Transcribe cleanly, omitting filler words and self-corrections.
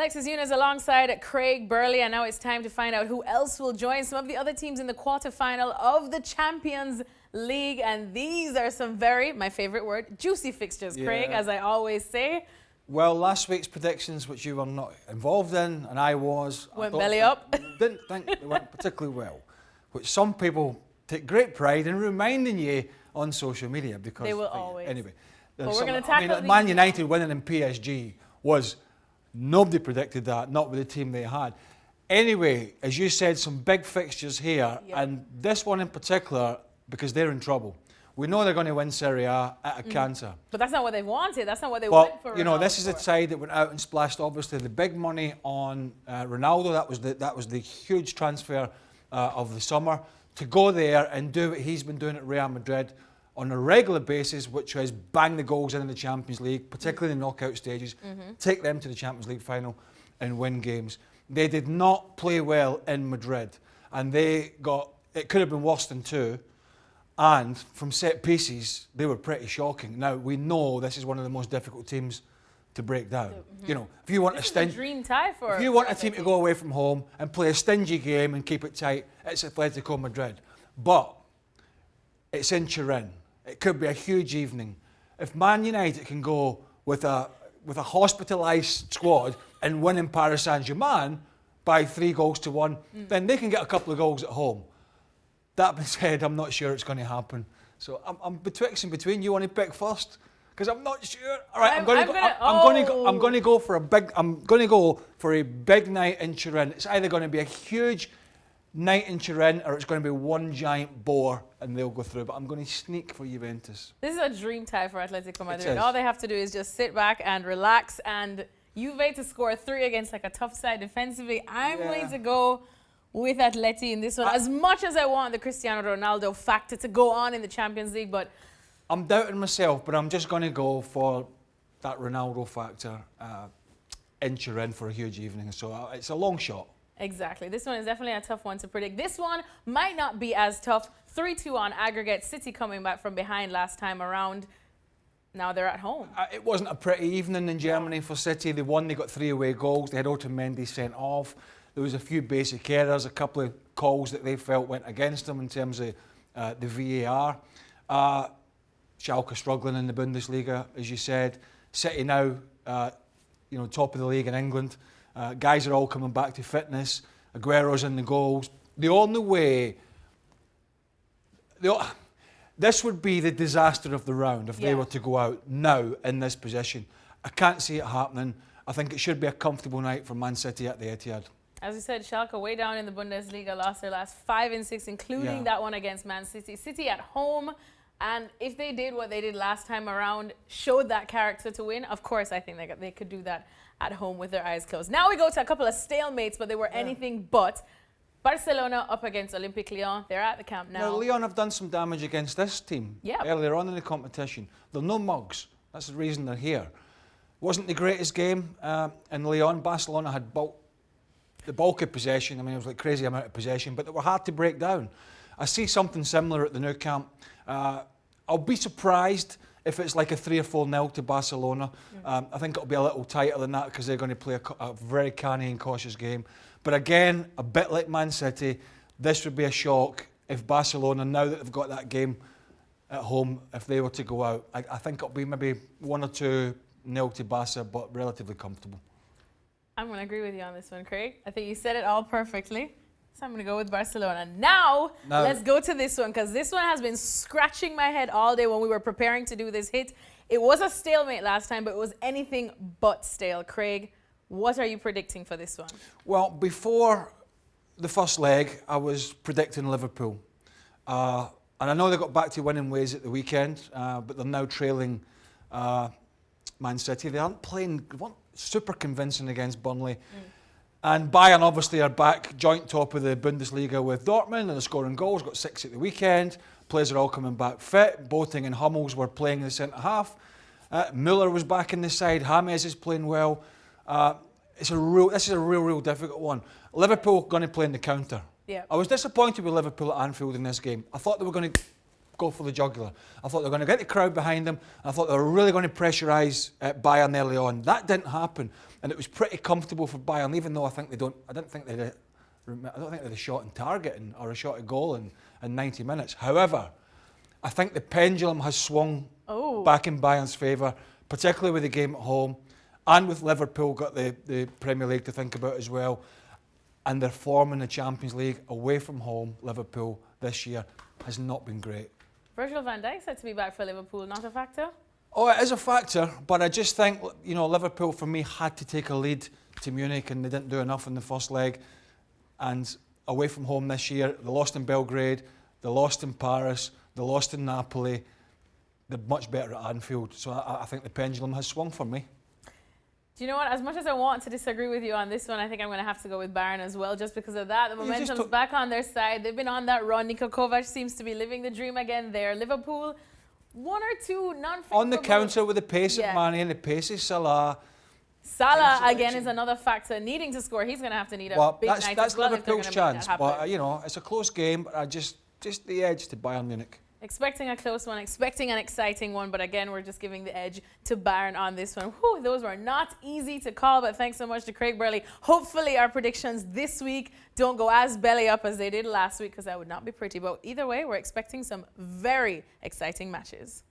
Alexis Nunes alongside Craig Burley, and now it's time to find out who else will join some of the other teams in the quarterfinal of the Champions League. And these are some my favorite word, juicy fixtures, Craig, as I always say. Well, last week's predictions, which you were not involved in, and I was... Went belly up. Didn't think they went particularly well, which some people take great pride in reminding you on social media because... They will always. Anyway. But we're going to tackle these. Man United winning in PSG was... Nobody predicted that, not with the team they had. Anyway, as you said, some big fixtures here, and this one in particular, because they're in trouble. We know they're going to win Serie A at a canter. But that's not what they wanted. That's not what they went for. You know, this is the side that went out and splashed, obviously, the big money on Ronaldo. That was the huge transfer of the summer. To go there and do what he's been doing at Real Madrid on a regular basis, which is bang the goals in the Champions League, particularly in the knockout stages, take them to the Champions League final and win games. They did not play well in Madrid, and it could have been worse than 2, and from set pieces, they were pretty shocking. Now, we know this is one of the most difficult teams to break down. You know, if you want a dream tie for if you want a team to go away from home and play a stingy game and keep it tight, it's Atletico Madrid. But it's in Turin. It could be a huge evening. If Man United can go with a hospitalised squad and win in Paris Saint-Germain by 3-1, then they can get a couple of goals at home. That being said, I'm not sure it's going to happen. So I'm betwixt and between. You want to pick first? Because I'm not sure. All right, I'm going to go for a big night in Turin. It's either going to be a huge night in Turin, or it's going to be one giant bore and they'll go through. But I'm going to sneak for Juventus. This is a dream tie for Atletico Madrid. All they have to do is just sit back and relax. And Juve to score 3 against like a tough side defensively. I'm going to go with Atleti in this one. As much as I want the Cristiano Ronaldo factor to go on in the Champions League, but I'm doubting myself. But I'm just going to go for that Ronaldo factor in Turin for a huge evening. So it's a long shot. Exactly. This one is definitely a tough one to predict. This one might not be as tough. 3-2 on aggregate. City coming back from behind last time around. Now they're at home. It wasn't a pretty evening in Germany for City. They won. They got 3 away goals. They had Otamendi sent off. There was a few basic errors, a couple of calls that they felt went against them in terms of the VAR. Schalke struggling in the Bundesliga, as you said. City now, top of the league in England. Guys are all coming back to fitness. Aguero's in the goals. The only way... This would be the disaster of the round if they were to go out now in this position. I can't see it happening. I think it should be a comfortable night for Man City at the Etihad. As you said, Schalke way down in the Bundesliga, lost their last 5 and 6, including that one against Man City. City at home, and if they did what they did last time around, showed that character to win, of course I think they could do that at home with their eyes closed. Now we go to a couple of stalemates, but they were anything but. Barcelona up against Olympic Lyon. They're at the camp now. Now, Lyon have done some damage against this team earlier on in the competition. They're no mugs. That's the reason they're here. Wasn't the greatest game in Lyon. Barcelona had the bulk of possession. I mean, it was like crazy amount of possession, but they were hard to break down. I see something similar at the new camp. I'll be surprised if it's like a 3 or 4-0 to Barcelona. I think it'll be a little tighter than that because they're going to play a very canny and cautious game. But again, a bit like Man City, this would be a shock if Barcelona, now that they've got that game at home, if they were to go out. I think it'll be maybe 1 or 2-0 to Barca, but relatively comfortable. I'm going to agree with you on this one, Craig. I think you said it all perfectly. So I'm going to go with Barcelona. Now, let's go to this one, because this one has been scratching my head all day when we were preparing to do this hit. It was a stalemate last time, but it was anything but stale. Craig, what are you predicting for this one? Well, before the first leg, I was predicting Liverpool. And I know they got back to winning ways at the weekend, but they're now trailing Man City. They weren't super convincing against Burley. And Bayern obviously are back, joint top of the Bundesliga with Dortmund, and they're scoring goals, got 6 at the weekend. Players are all coming back fit. Boateng and Hummels were playing in the centre half. Müller was back in the side. James is playing well. This is a real difficult one. Liverpool going to play in the counter. I was disappointed with Liverpool at Anfield in this game. I thought they were going to go for the jugular. I thought they were going to get the crowd behind them. I thought they were really going to pressurise Bayern early on. That didn't happen, and it was pretty comfortable for Bayern, even though I don't think they had a shot on target or a shot at goal in 90 minutes. However, I think the pendulum has swung back in Bayern's favour, particularly with the game at home, and with Liverpool got the Premier League to think about as well. And their form in the Champions League away from home, Liverpool, this year has not been great. Virgil van Dijk said to be back for Liverpool, not a factor? Oh, it is a factor, but I just think, Liverpool for me had to take a lead to Munich, and they didn't do enough in the first leg. And away from home this year, they lost in Belgrade, they lost in Paris, they lost in Napoli. They're much better at Anfield, so I think the pendulum has swung for me. Do you know what? As much as I want to disagree with you on this one, I think I'm going to have to go with Bayern as well, just because of that. The momentum's back on their side. They've been on that run. Niko Kovac seems to be living the dream again there. Liverpool, one or two non-favorable. On the counter with the pace of Mane and the pace of Salah. Salah, again, is another factor. Needing to score, he's going to have to need a big night that's as well. Liverpool's chance, but, it's a close game, but just the edge to Bayern Munich. Expecting a close one, expecting an exciting one, but again, we're just giving the edge to Bayern on this one. Whew, those were not easy to call, but thanks so much to Craig Burley. Hopefully our predictions this week don't go as belly up as they did last week, because that would not be pretty. But either way, we're expecting some very exciting matches.